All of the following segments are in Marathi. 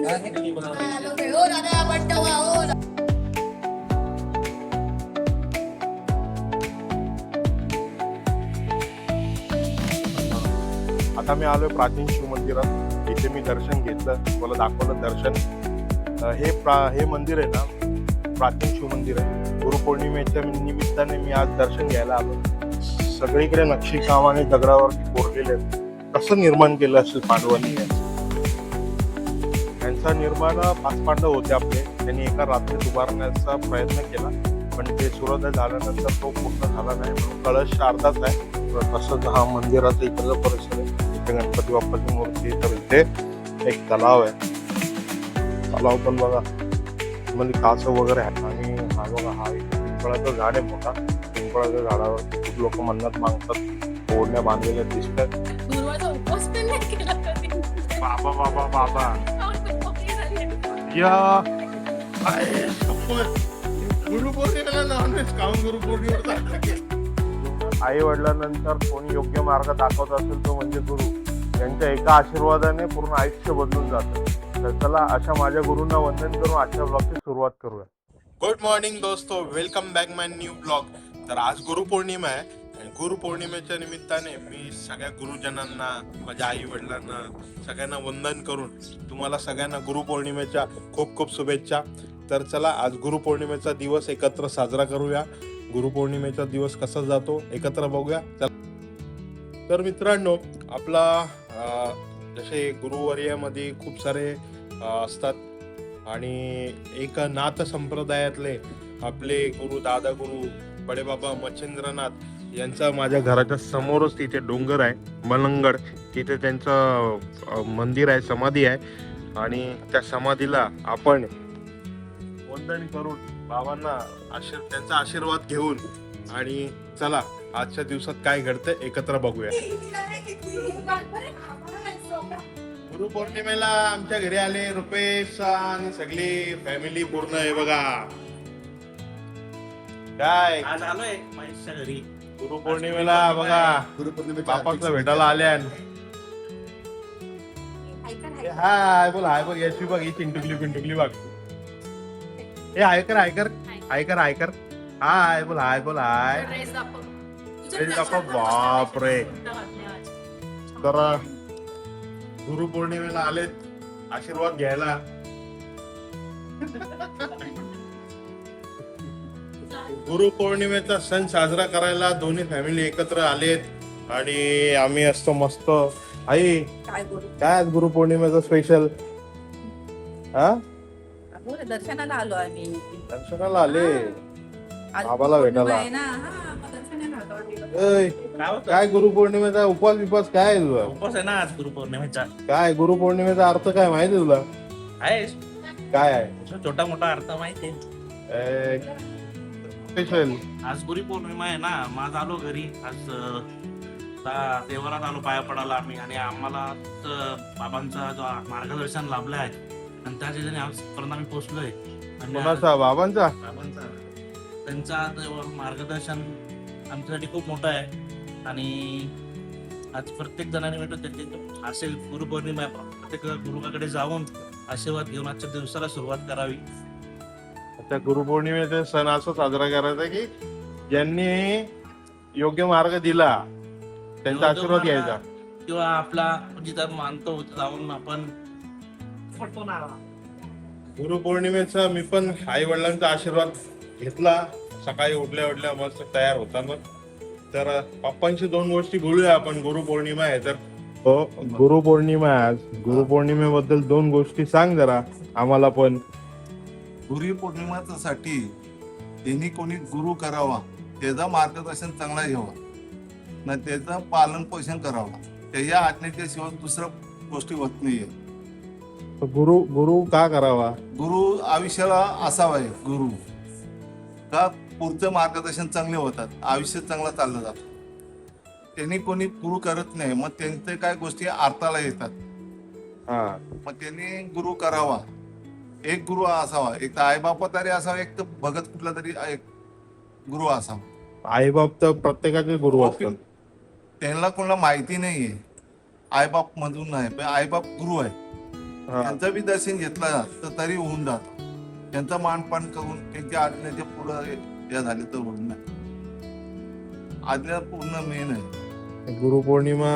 आता मी आलोय प्राचीन शिव मंदिरात. इथे मी दर्शन घेतलं, मला दाखवलं दर्शन. हे मंदिर आहे ना, प्राचीन शिव मंदिर आहे. गुरुपौर्णिमेच्या निमित्ताने मी आज दर्शन घ्यायला आलो. सगळीकडे नक्षीकामाने दगडावरती कोरलेले आहेत. कसं निर्माण केलं असेल पांडवांनी? यांचा निर्माण 5 पांडव होते आपले. त्यांनी एका रात्रीत उभारण्याचा प्रयत्न केला, पण ते सूर्योदय झाल्यानंतर तो पूर्ण झाला नाही. म्हणून कळश अर्धाच आहे. तसंच हा मंदिराचा इकडचा परिसर आहे. इथे गणपती बाप्पाची मूर्ती, तर इथे एक तलाव आहे. तलाव पण बघा म्हणजे कासव वगैरे आहे. आणि हा बघा, हा इथे पिंपळाचं झाड आहे मोठा. पिंपळाच्या झाडावर खूप लोक मन्नत मागतात. ओढण्या बांधलेल्या दिसतात. बाबा बाबा बाबा या गुरुपौर्णिमेला नॉनव्हेज खाऊन गुरुपौर्णिमेला आई वडिलांनंतर कोणी योग्य मार्ग दाखवत असेल तो म्हणजे गुरु. त्यांच्या एका आशीर्वादाने पूर्ण आयुष्य बदलून जातं. तर चला, अशा माझ्या गुरूंना वंदन करून आजच्या ब्लॉगची सुरुवात करूया. गुड मॉर्निंग दोस्तो, वेलकम बॅक माय न्यू ब्लॉग. तर आज गुरुपौर्णिमा आहे. गुरुपौर्णिमेच्या निमित्ताने मी सगळ्या गुरुजनांना, माझ्या आई वडिलांना सगळ्यांना वंदन करून तुम्हाला सगळ्यांना गुरुपौर्णिमेच्या खूप खूप शुभेच्छा. तर चला, आज गुरुपौर्णिमेचा दिवस एकत्र साजरा करूया. गुरुपौर्णिमेचा दिवस कसा जातो एकत्र बघूया. तर मित्रांनो, आपला जसे गुरुवर्यामध्ये खूप सारे असतात आणि एक नाथ संप्रदायातले आपले गुरु, दादा गुरु बडेबाबा मच्छिंद्रनाथ यांचा माझ्या घराच्या समोरच तिथे डोंगर आहे, मलंगड. तिथे त्यांचं मंदिर आहे, समाधी आहे. आणि त्या समाधीला आपण वंदन करून बाबांना त्यांचा आशीर्वाद घेऊन आणि चला आजच्या दिवसात काय घडतंय एकत्र बघूया. गुरुपौर्णिमेला आमच्या घरी आले रुपेश आणि सगळी फॅमिली पूर्ण आहे बघा. काय आज आलोय महेशच्या घरी गुरुपौर्णिमेला बघा, बापाचं भेटायला आल्या. हाय बोल, हाय बोल. यशवी बघ, ही चिंटुकली पिंटुकली बघ. हे आयकर आयकर आयकर आयकर. हाय बोल, हाय बोल, हाय. बापरे. तर गुरुपौर्णिमेला आलेत आशीर्वाद घ्यायला. गुरुपौर्णिमेचा सण साजरा करायला दोन्ही फॅमिली एकत्र आलेत आणि आम्ही असतो मस्त. आई काय आज गुरुपौर्णिमेचा स्पेशल? हा, दर्शनाला आलो आम्ही. दर्शनाला आले, बाबाला भेटायला. काय गुरुपौर्णिमेचा उपवास विपास काय आहे तुझा? उपवास आहे ना आज गुरुपौर्णिमेचा. काय गुरुपौर्णिमेचा अर्थ काय माहिती तुला? आहे काय आहे छोटा मोठा अर्थ माहिती आहे. स्पेशल आज गुरुपौर्णिमा आहे ना. माझ आलो घरी आज देवरात आलो पाया पडायला आम्ही. आणि आम्हाला बाबांचा जो मार्गदर्शन लाभलं आहे आणि त्या ठिकाणी आजपर्यंत आम्ही पोहोचलोय. कोणाचा? बाबांचा. त्यांचा मार्गदर्शन आमच्यासाठी खूप मोठं आहे. आणि आज प्रत्येक जणांनी भेटून त्यांचे असे गुरुपौर्णिमा प्रत्येक गुरुकडे जाऊन आशीर्वाद घेऊन आजच्या दिवसाला सुरुवात करावी. त्या गुरुपौर्णिमेचा सण असा साजरा करायचा की ज्यांनी योग्य मार्ग दिला त्यांचा आशीर्वाद घ्यायचा. किंवा आपला जिथं मानतो जाऊन आपण गुरुपौर्णिमेचा मी पण आई वडिलांचा आशीर्वाद घेतला. सकाळी उठल्या मस्त तयार होताना. तर पप्पांशी 2 गोष्टी बोलूया आपण. गुरुपौर्णिमा आहे तर गुरुपौर्णिमा आज. गुरुपौर्णिमेबद्दल 2 गोष्टी सांग जरा आम्हाला पण. गुरुपौर्णिमेसाठी त्यांनी कोणी गुरु करावा, त्याचा मार्गदर्शन चांगला घ्यावा ना, त्याचं पालन पोषण करावा. त्याच्या आज्ञेशिवाय दुसरं गोष्टी होत नाहीये. गुरु गुरु का करावा? गुरु आयुष्याला असावा आहे. गुरु का पुढचं मार्गदर्शन चांगले होतात, आयुष्य चांगलं चाललं जातं. त्यांनी कोणी गुरु करत नाही, मग त्यांचे काय गोष्टी अर्थाला येतात. मग त्यांनी गुरु करावा. एक गुरु असावा, एक तर आईबापा तरी असावा, एक तर भगत कुठला तरी एक गुरु असावा. आईबाप तर प्रत्येकाचे गुरु असतात. त्यांना कोणाला माहिती नाहीये आईबाप मधून नाही, पण आईबाप गुरु आहे. हा. त्यांचं बी दर्शन घेतलं तर तरी होऊन जात. त्यांचा मानपान करून त्यांच्या आज्ञेच्या पुढं हे झाले तर होऊन नाही. आज्ञा पूर्ण मेन आहे. गुरुपौर्णिमा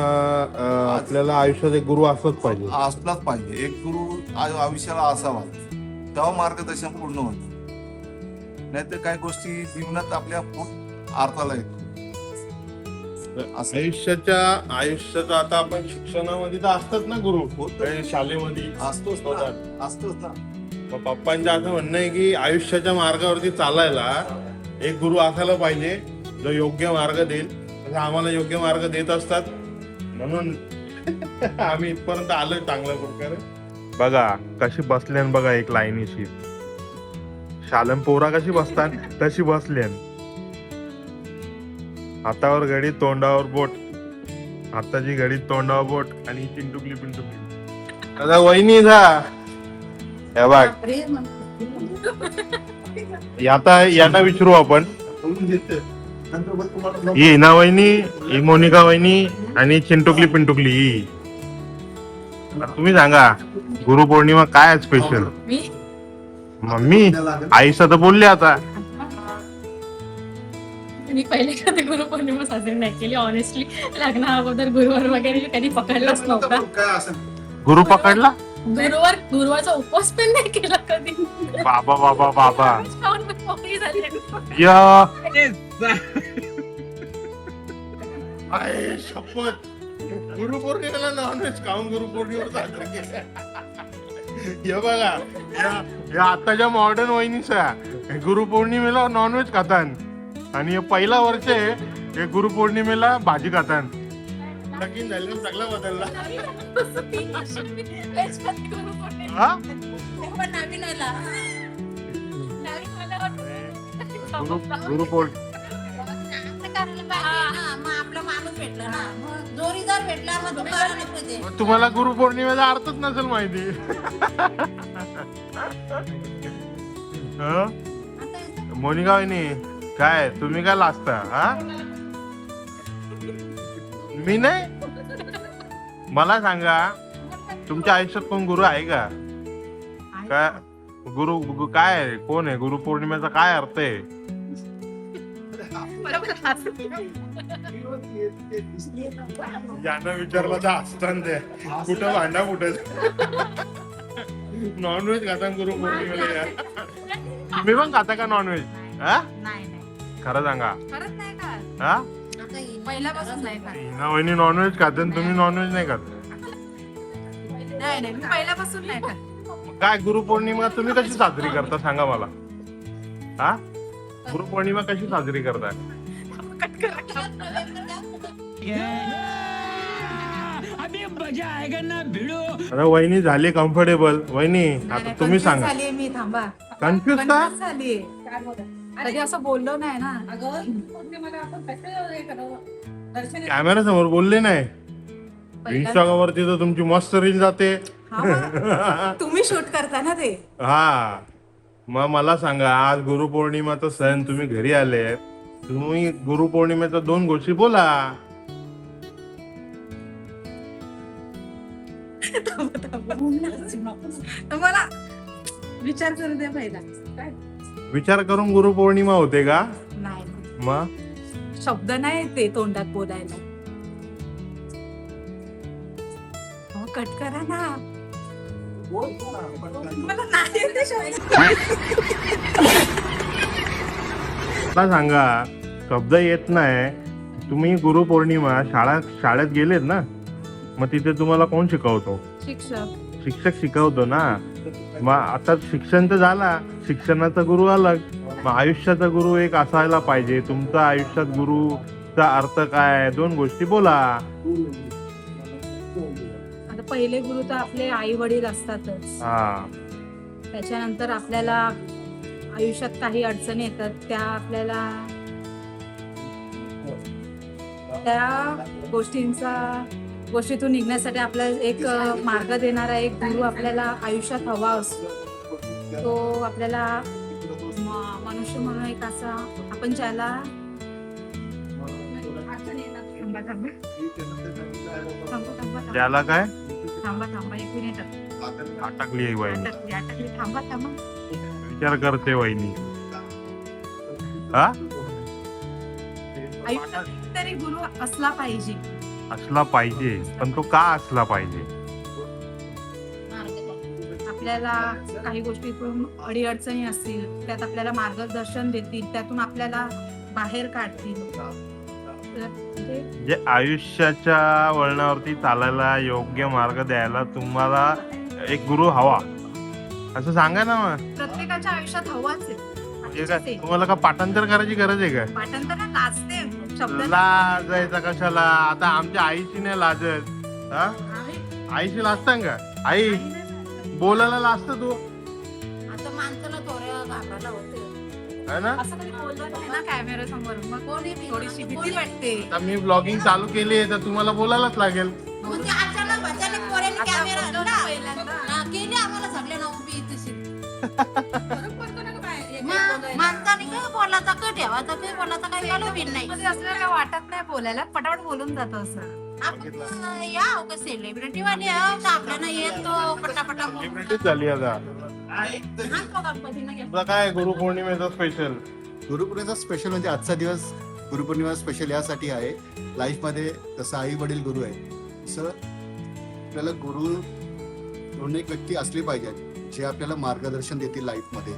आपल्याला आयुष्यात एक गुरु असलाच पाहिजे. असलाच पाहिजे. एक गुरु आयुष्याला असावा, तेव्हा मार्गदर्शन पूर्ण होतं. नाहीतर काही गोष्टी जीवनात आपल्या अर्थाला येतो. आयुष्याचं आता आपण शिक्षणामध्ये तर असतात ना गुरु, शाळेमध्ये असतोच ना. मग पप्पांचं असं म्हणणं आहे की आयुष्याच्या मार्गावरती चालायला एक गुरु असायला पाहिजे जो योग्य मार्ग देईल. आम्हाला योग्य मार्ग देत असतात म्हणून आम्ही इथपर्यंत आलोय चांगल्या प्रकारे. बघा कशी बसल्यान, बघा एक लाईनीशी शालम पोरा कशी बसतात तशी बसल्यान. हातावर घडी तोंडावर बोट, हाताची घडी तोंडावर बोट आणि पिंटुकली पिंटुकली. आता वहिनी जा हे बघ. आता यांना विचारू आपण. ही ना वहिनी, ही मोनिका वहिनी आणि चिंटुकली पिंटुकली ही. तुम्ही सांगा गुरुपौर्णिमा काय स्पेशल? मम्मी आईचं तर बोलले आता. मी पहिले कधी गुरुपौर्णिमा साजरी नाही केली ऑनेस्टली. लग्ना अगोदर गुरुवार वगैरे कधी पकडलाच नव्हता. काय असेल गुरु पकडला? गुरुवारचा उपवास पण नाही केला कधी. बाबा बाबा बाबा खाऊन पण मोकळी झाली. या आय शपथ, गुरुपौर्णिमेला नॉनव्हेज खाऊन गुरुपौर्णिमा साजरा केला. हे बघा या आताच्या मॉडर्न वहिनीचा गुरुपौर्णिमेला नॉनव्हेज खातात आणि हे पहिला वर्ष आहे हे गुरुपौर्णिमेला भाजी खातात. लगीन झालं सगळा बदलला. हा? गुरुपौर्णिमा आपला माणूस भेटला ना, मग जोरीदार भेटला, मग दुकान नको ते. तुम्हाला गुरुपौर्णिमेचा अर्थच नसेल माहिती. हं? मोनिका वहिनी काय तुम्ही काय लाजता? हा मी नाही. मला सांगा तुमच्या आयुष्यात कोण गुरु आहे का? काय गुरु काय आहे? कोण आहे? गुरुपौर्णिमेचा काय अर्थ आहे? ज्यांना विचारलं तर असताना ते कुठं भांडा कुठं नॉनव्हेज खाता गुरुपौर्णिमेला या. तुम्ही पण खाता का नॉनव्हेज? खरं सांगा. हा पहिल्यापासून नाही खात. ना वहिनी नॉनव्हेज खाते आणि तुम्ही नॉनव्हेज नाही खात. नाही मी पहिल्यापासून नाही खात. काय गुरुपौर्णिमा तुम्ही कशी साजरी करता सांगा मला. हा गुरुपौर्णिमा कशी साजरी करताय? आता वहिनी झाली कम्फर्टेबल. वहिनी आता तुम्ही सांगा. झाली मी, थांबा. कन्फ्युज का? झाली कधी असं बोललो नाही ना. कॅमेरा समोर बोलले नाही. इंस्टाग्राम वरती तर तुमची मस्त रील जाते. तुम्ही शूट करता ना ते. हा मग मला सांगा आज गुरुपौर्णिमाचा सण तुम्ही घरी आले, तुम्ही गुरुपौर्णिमेच्या 2 गोष्टी बोला. मला विचार करू दे पहिला. विचार करून गुरुपौर्णिमा होते का? नाही मग शब्द नाही ते तोंडात बोलायला. कट करा ना. मला नाही येत शब्द. मला सांगा शब्द येत नाही. तुम्ही गुरुपौर्णिमा शाळेत गेलेत ना, मग तिथे तुम्हाला कोण शिकवतो? शिक्षक शिकवतो ना. मग आता शिक्षण तर झाला, शिक्षणाचा गुरु अलग. मग आयुष्याचा गुरु एक असायला पाहिजे. तुमचा आयुष्यात गुरुचा अर्थ काय? 2 गोष्टी बोला. आता पहिले गुरु तर आपले आई वडील असतातच. हा त्याच्यानंतर आपल्याला आयुष्यात काही अडचणी येतात, त्या आपल्याला त्या गोष्टीतून निघण्यासाठी आपल्याला एक मार्ग देणारा एक गुरु आपल्याला आयुष्यात हवा असतो. तो आपल्याला मनुष्य म्हणून एक असा आपण ज्याला थांबा थांबा थांबा थांबा त्याला काय थांबा थांबा 1 मिनिट अटकली आहे वहिनी, अटकली थांबा थांबा. विचार करते वहिनी. हा आयुष्यात तरी गुरु असला पाहिजे. असला पाहिजे, पण तो का असला पाहिजे? आपल्याला काही गोष्टीतून अडीअडचणी असतील, त्यात आपल्याला मार्गदर्शन देतील, त्यातून आपल्याला बाहेर काढतील. तर म्हणजे म्हणजे आयुष्याच्या वळणावरती चालायला योग्य मार्ग द्यायला तुम्हाला एक गुरु हवा, असं सांगा ना. मग प्रत्येकाच्या आयुष्यात हवाच आहे. म्हणजे काय तुम्हाला का पाठांतर करायची गरज आहे का? पाठांतर लाजते शब्द लाजायचा कशाला? आता आमच्या आईची नाही लाजत. हा, आईची लाजतां का? आई बोलायला लाजत तू, आता माणसाला थोड्या घाबरायला होते. है ना? असं कधी बोलत नाही ना कॅमेरा समोर, मग कोणी बी- थोडीशी भीती वाटते. आता मी ब्लॉगिंग चालू केली आहे तर तुम्हाला बोलायलाच लागेल. म्हणजे अचानक अचानक पोरांनी आता कॅमेरा बोलतो आणला. ना पहिल्यांदा. हा, केली आम्हाला सगळ्यांना उभी तशी. फरक पडतो ना गं बाहेर एक मग बोलायला. माणसाने काय बोलायचा काय ठेवायचा काय बोलायचा काय चालू बी नाही. मध्ये असल्यावर काय वाटत नाही बोलायला, पटापट बोलून जातं असं. आपण या का सेलिब्रिटी वाले आहोत, आपल्याला येतो पटापटा बोलून. सेलिब्रिटीच झाली आता. हात बघा गणपतीनं घ्या. तुला काय गुरुपौर्णिमेचा स्पेशल? गुरुपौर्णिमेचा स्पेशल म्हणजे आजचा दिवस गुरुपौर्णिमा स्पेशल यासाठी आहे. लाईफमध्ये जसं आई वडील गुरु आहे तसं आपल्याला गुरु म्हणून एक व्यक्ती असली पाहिजे जे आपल्याला मार्गदर्शन देतील लाईफमध्ये.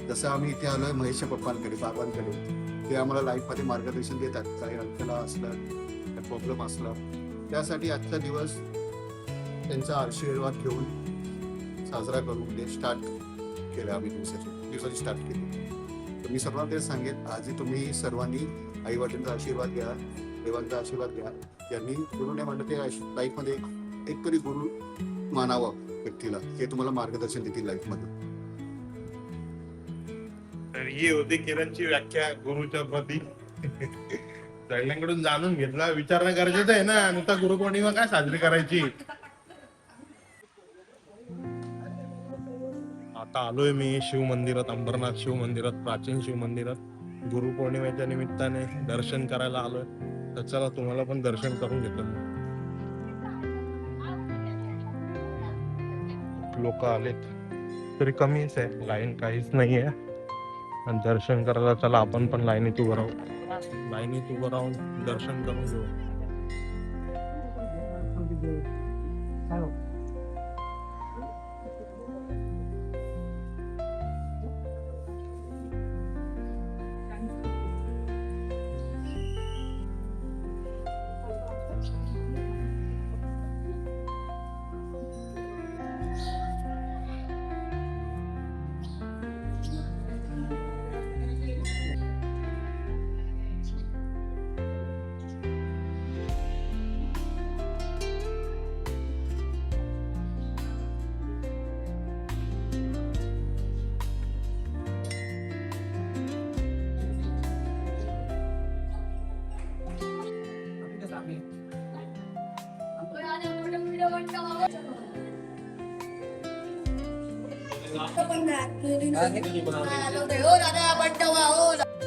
जसं आम्ही इथे आलोय महेशच्या पप्पांकडे बाबांकडे, ते आम्हाला लाईफमध्ये मार्गदर्शन देतात. काही अडचण असलं, काही प्रॉब्लेम असला, त्यासाठी आजचा दिवस त्यांचा आशीर्वाद घेऊन साजरा करून ते स्टार्ट केलं आम्ही दिवसाची स्टार्ट केली. तर मी सर्वांना तेच सांगेन, आजही तुम्ही सर्वांनी आई वडिलांचा आशीर्वाद घ्या, देवांचा आशीर्वाद घ्या. ज्यांनी गुरु नाही म्हणलं ते लाईफमध्ये एक तरी गुरु मानावं व्यक्तीला, हे तुम्हाला मार्गदर्शन देतील लाईफमध्ये. तर ही होती किरणची व्याख्या गुरुच्या प्रती. सगळ्यांकडून जाणून घेतला, विचारणं गरजेचं आहे ना. नुसता गुरुपौर्णिमा काय साजरी करायची? आता आलोय मी शिव मंदिरात, अंबरनाथ शिव मंदिरात, प्राचीन शिव मंदिरात. गुरुपौर्णिमेच्या निमित्ताने दर्शन करायला आलोय. तर चला तुम्हाला पण दर्शन करून घेतो. लोक आलेत तरी कमीच आहे, लाईन काहीच नाहीये. आणि दर्शन करायला चला आपण पण लाईनीत उभं राहू. लाईनीत उभं राहून दर्शन करून घेऊ.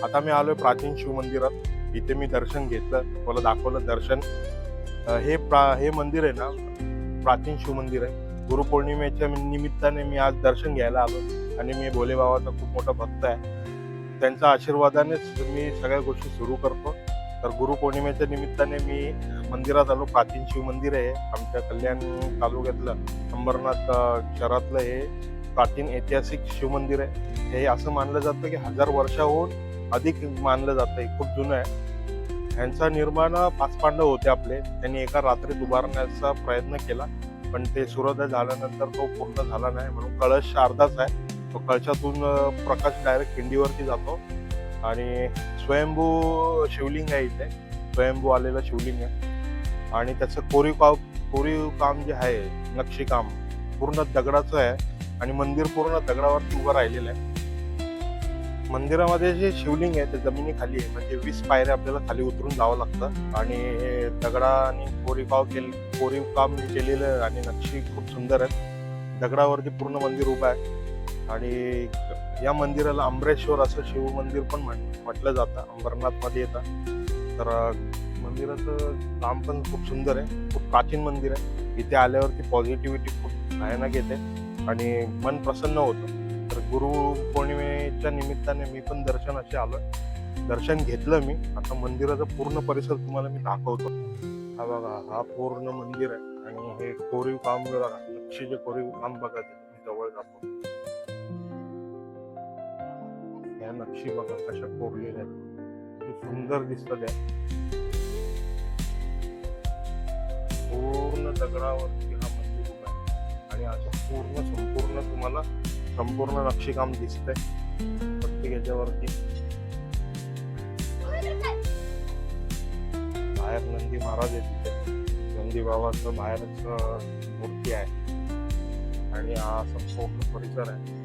आता मी आलोय प्राचीन शिव मंदिरात. इथे मी दर्शन घेतलं, मला दाखवलं दर्शन. हे मंदिर आहे ना, प्राचीन शिव मंदिर आहे. गुरुपौर्णिमेच्या निमित्ताने मी आज दर्शन घ्यायला आलो आणि मी भोले बाबाचा खूप मोठा भक्त आहे. त्यांच्या आशीर्वादानेच मी सगळ्या गोष्टी सुरू करतो. तर गुरुपौर्णिमेच्या निमित्ताने मी मंदिरात आलो. प्राचीन शिव मंदिर आहे आमच्या कल्याण तालुक्यातलं, अंबरनाथ शहरातलं हे प्राचीन ऐतिहासिक शिव मंदिर आहे. हे असं मानलं जातं की 1000 वर्षाहून अधिक मानलं जातं. हे खूप जुनं आहे. ह्यांचा निर्माण 5 पांडव होते आपले. त्यांनी एका रात्रीत उभारण्याचा प्रयत्न केला, पण ते सूर्योदय झाल्यानंतर तो पूर्ण झाला नाही. म्हणून कळश अर्धाच आहे. तो कळशातून प्रकाश डायरेक्ट खिंडीवरती जातो आणि स्वयंभू शिवलिंग आहे इथे. स्वयंभू आलेलं शिवलिंग आहे आणि त्याचं कोरीव काम जे आहे, नक्षीकाम पूर्ण दगडाचं आहे आणि मंदिर पूर्ण दगडावरती उभं राहिलेलं आहे. मंदिरामध्ये जे शिवलिंग आहे ते जमिनीखाली आहे, म्हणजे 20 पायऱ्या आपल्याला खाली उतरून जावं लागतं. आणि हे दगडा आणि कोरीव काम केलेलं आणि नक्षी खूप सुंदर आहे. दगडावरती पूर्ण मंदिर उभं आहे. आणि या मंदिराला अंबरेश्वर असं शिव मंदिर पण म्हटलं जातं. अंबरनाथ मध्ये येतं. तर मंदिराचं काम पण खूप सुंदर आहे, खूप प्राचीन मंदिर आहे. इथे आल्यावरती पॉझिटिव्हिटी खूप भयानक येते आणि मन प्रसन्न होतं. तर गुरु पौर्णिमेच्या निमित्ताने मी पण दर्शनाशी आलोय. दर्शन घेतलं मी. आता मंदिराचा पूर्ण परिसर तुम्हाला मी दाखवतो. हा बघा, हा पूर्ण मंदिर आहे आणि हे कोरीव काम बघा, नक्षीचे कोरीव काम बघा, ते जवळ दाखवतो. या नक्षी बघा कशा कोरलेल्या आहेत, किती सुंदर दिसतात आहे. पूर्ण दगडावरती हा मंदिर उभा आहे आणि असं संपूर्ण तुम्हाला संपूर्ण नक्षीकाम दिसतंय प्रत्येक याच्यावरती. बाहेर नंदी महाराज आहे, तिथे नंदी बाबाचं बाहेरच मूर्ती आहे आणि हा संपूर्ण परिसर आहे.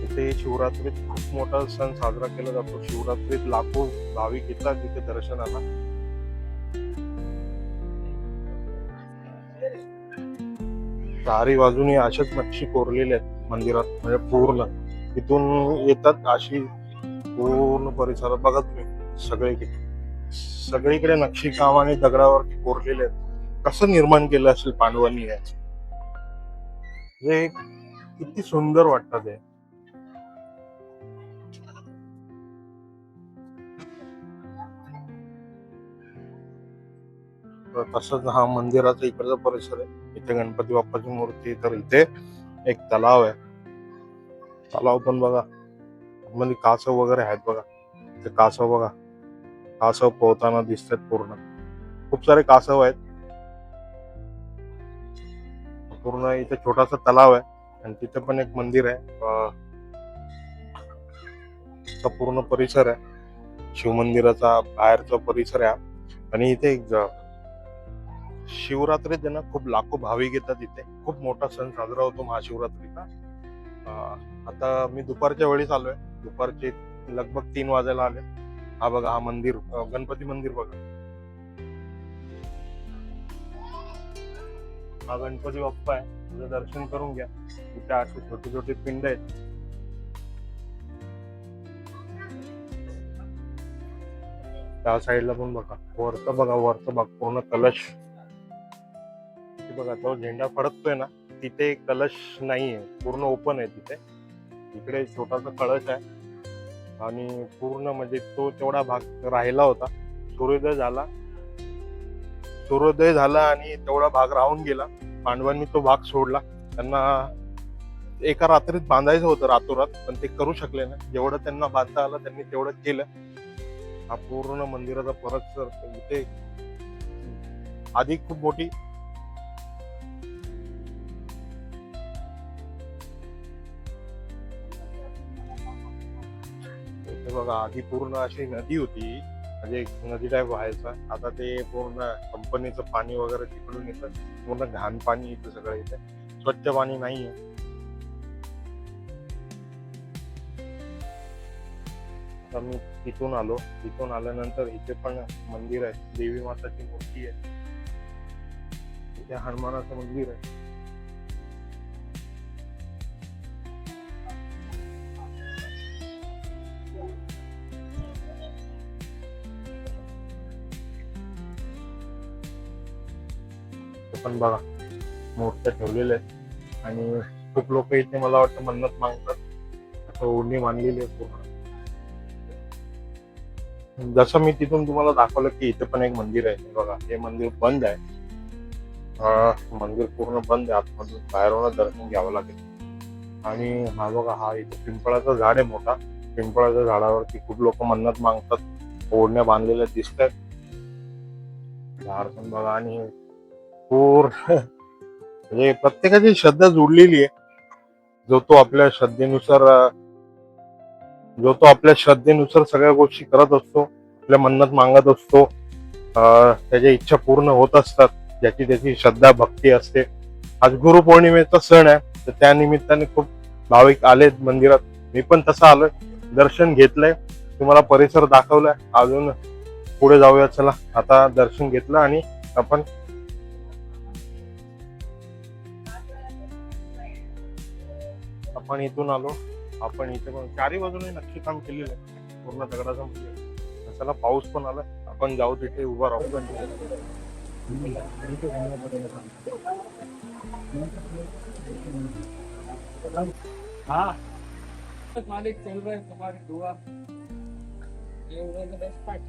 इथे शिवरात्रीत खूप मोठा सण साजरा केला जातो. शिवरात्रीत लाखो भाविक येतात तिथे दर्शनाला. चारी बाजूनी अशाच नक्षी कोरलेल्या आहेत मंदिरात, म्हणजे पूर्ण तिथून येतात अशी पूर्ण परिसरात बघा तुम्ही. सगळीकडे नक्षीकाम आणि दगडावरती कोरलेले आहेत. कसं निर्माण केलं असेल पांडवांनी हे, किती सुंदर वाटतं ते. तसंच हा मंदिराचा इकडचा परिसर आहे. इथे गणपती बाप्पाची मूर्ती, तर इथे एक तलाव आहे. तलाव पण बघा, मध्ये कासव वगैरे आहेत बघा. ते कासव बघा, कासव पोहताना दिसतात पूर्ण. खूप सारे कासव आहेत. पूर्ण इथे छोटासा तलाव आहे आणि तिथे पण एक मंदिर आहे. पूर्ण परिसर आहे शिवमंदिराचा बाहेरचा परिसर आहे. आणि इथे शिवरात्रीत त्यांना खूप लाखो भाविक येतात. इथे खूप मोठा सण साजरा होतो महाशिवरात्रीचा. आता मी दुपारच्या वेळीच आलोय, दुपारचे लगभग 3 वाजायला आले. हा बघा, हा मंदिर, गणपती मंदिर बघा. हा गणपती बाप्पा आहे, तुझं दर्शन करून घ्या. इथे असे छोटे छोटे पिंड आहेत. त्या साईडला पण बघा, वरचं बघा पूर्ण कलश बघा. तो झेंडा फडकतोय ना, तिथे कलश नाहीये, पूर्ण ओपन आहे तिथे. इकडे छोटासा कळश आहे आणि पूर्ण म्हणजे तो तेवढा भाग राहिला होता. सूर्योदय झाला आणि तेवढा भाग राहून गेला. पांडवांनी तो भाग सोडला. त्यांना एका रात्रीत बांधायचं होतं रातोरात, पण ते करू शकले नाही. जेवढं त्यांना बांधता आलं त्यांनी तेवढं केलं. हा पूर्ण मंदिराचा परिसर. इथे आधी खूप मोठी बघा, आधी पूर्ण अशी नदी होती, म्हणजे नदी टाईप व्हायचा. आता ते पूर्ण कंपनीचं पाणी वगैरे तिकडून येतं. पूर्ण घाण पाणी येतं सगळं. इथे स्वच्छ पाणी नाहीये. आता मी तिथून आलो. तिथून आल्यानंतर इथे पण मंदिर आहे, देवी माताची मूर्ती आहे. इथे हनुमानाचं मंदिर आहे. पण बघा, मूर्त्या ठेवलेल्या आहेत आणि खूप लोक इथे मला वाटतं मन्नत मागतात. असं ओढणी मानलेली आहे पूर्ण. जसं मी तिथून तुम्हाला दाखवलं की इथे पण एक मंदिर आहे बघा. हे मंदिर बंद आहे. मंदिर पूर्ण बंद आहे. आतमधून बाहेरून दर्शन घ्यावं लागेल. आणि हा बघा, हा इथे पिंपळाचं झाड आहे मोठा. पिंपळाच्या झाडावरती खूप लोक मन्नत मागतात. ओढण्या बांधलेल्या दिसत आहेत. झाड पण बघा. आणि पूर्ण म्हणजे प्रत्येकाची श्रद्धा जुडलेली आहे. जो तो आपल्या श्रद्धेनुसार सगळ्या गोष्टी करत असतो. आपल्या मन्नत मागत असतो. त्याच्या इच्छा पूर्ण होत असतात. ज्याची त्याची श्रद्धा भक्ती असते. आज गुरुपौर्णिमेचा सण आहे, तर त्या निमित्ताने खूप भाविक आलेत मंदिरात. मी पण तसं आलोय, दर्शन घेतलंय, तुम्हाला परिसर दाखवलाय. अजून पुढे जाऊया. चला, आता दर्शन घेतलं आणि आपण इथून आलो. आपण इथे पण चारी बाजूने नक्षीकाम केलेलं आहे पूर्ण दगडाचं मंदिर. चला, पाऊस पण आलाय. आपण जाऊ तिथे उभा राहू. मालिक चल रहा है तुम्हारी दुआ ये वाला बेस्ट पार्ट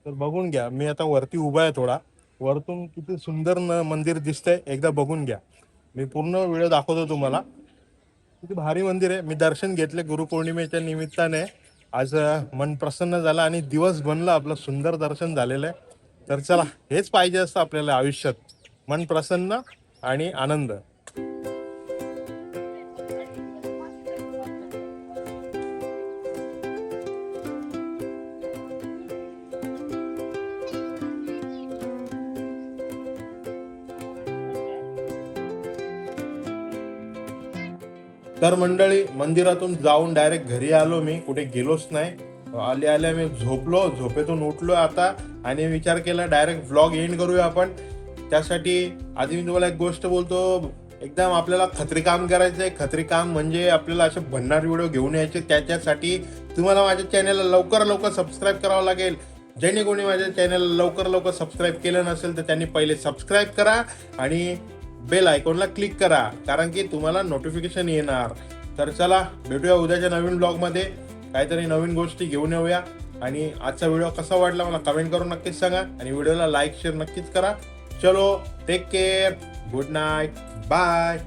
तर बघून घ्या, मी आता वरती उभा आहे थोडा. वरतून किती सुंदर मंदिर दिसतंय, एकदा बघून घ्या. मी पूर्ण व्हिडिओ दाखवतो तुम्हाला. किती भारी मंदिर आहे. मी दर्शन घेतले गुरुपौर्णिमेच्या निमित्ताने. आज मन प्रसन्न झालं आणि दिवस बनला आपलं, सुंदर दर्शन झालेलं आहे. तर चला, हेच पाहिजे असतं आपल्याला आयुष्यात, मन प्रसन्न आणि आनंद. तर मंडळी, मंदिरातून जाऊन डायरेक्ट घरी आलो. मी कुठे गेलोच नाही. आल्या मी झोपलो, झोपेतून उठलो आता आणि विचार केला डायरेक्ट व्लॉग एंड करूया आपण. त्यासाठी आधी मी तुम्हाला एक गोष्ट बोलतो, एकदम आपल्याला खत्री काम करायचं आहे. खत्री काम म्हणजे आपल्याला असे भन्नाट व्हिडिओ घेऊन यायचे. त्याच्यासाठी तुम्हाला माझ्या चॅनलला लवकर सबस्क्राईब करावं लागेल. ज्यांनी कोणी माझ्या चॅनलला लवकर सबस्क्राईब केलं नसेल तर त्यांनी पहिले सबस्क्राईब करा आणि बेल आयकॉनला क्लिक करा, कारण की तुम्हाला नोटिफिकेशन येणार. तर चला, भेटूया उद्याच्या नवीन ब्लॉगमध्ये. काहीतरी नवीन गोष्टी घेऊन येऊया. आणि आजचा व्हिडिओ कसा वाटला मला कमेंट करून नक्कीच सांगा आणि व्हिडिओला लाईक शेअर नक्कीच करा. चलो, take care, good night, bye.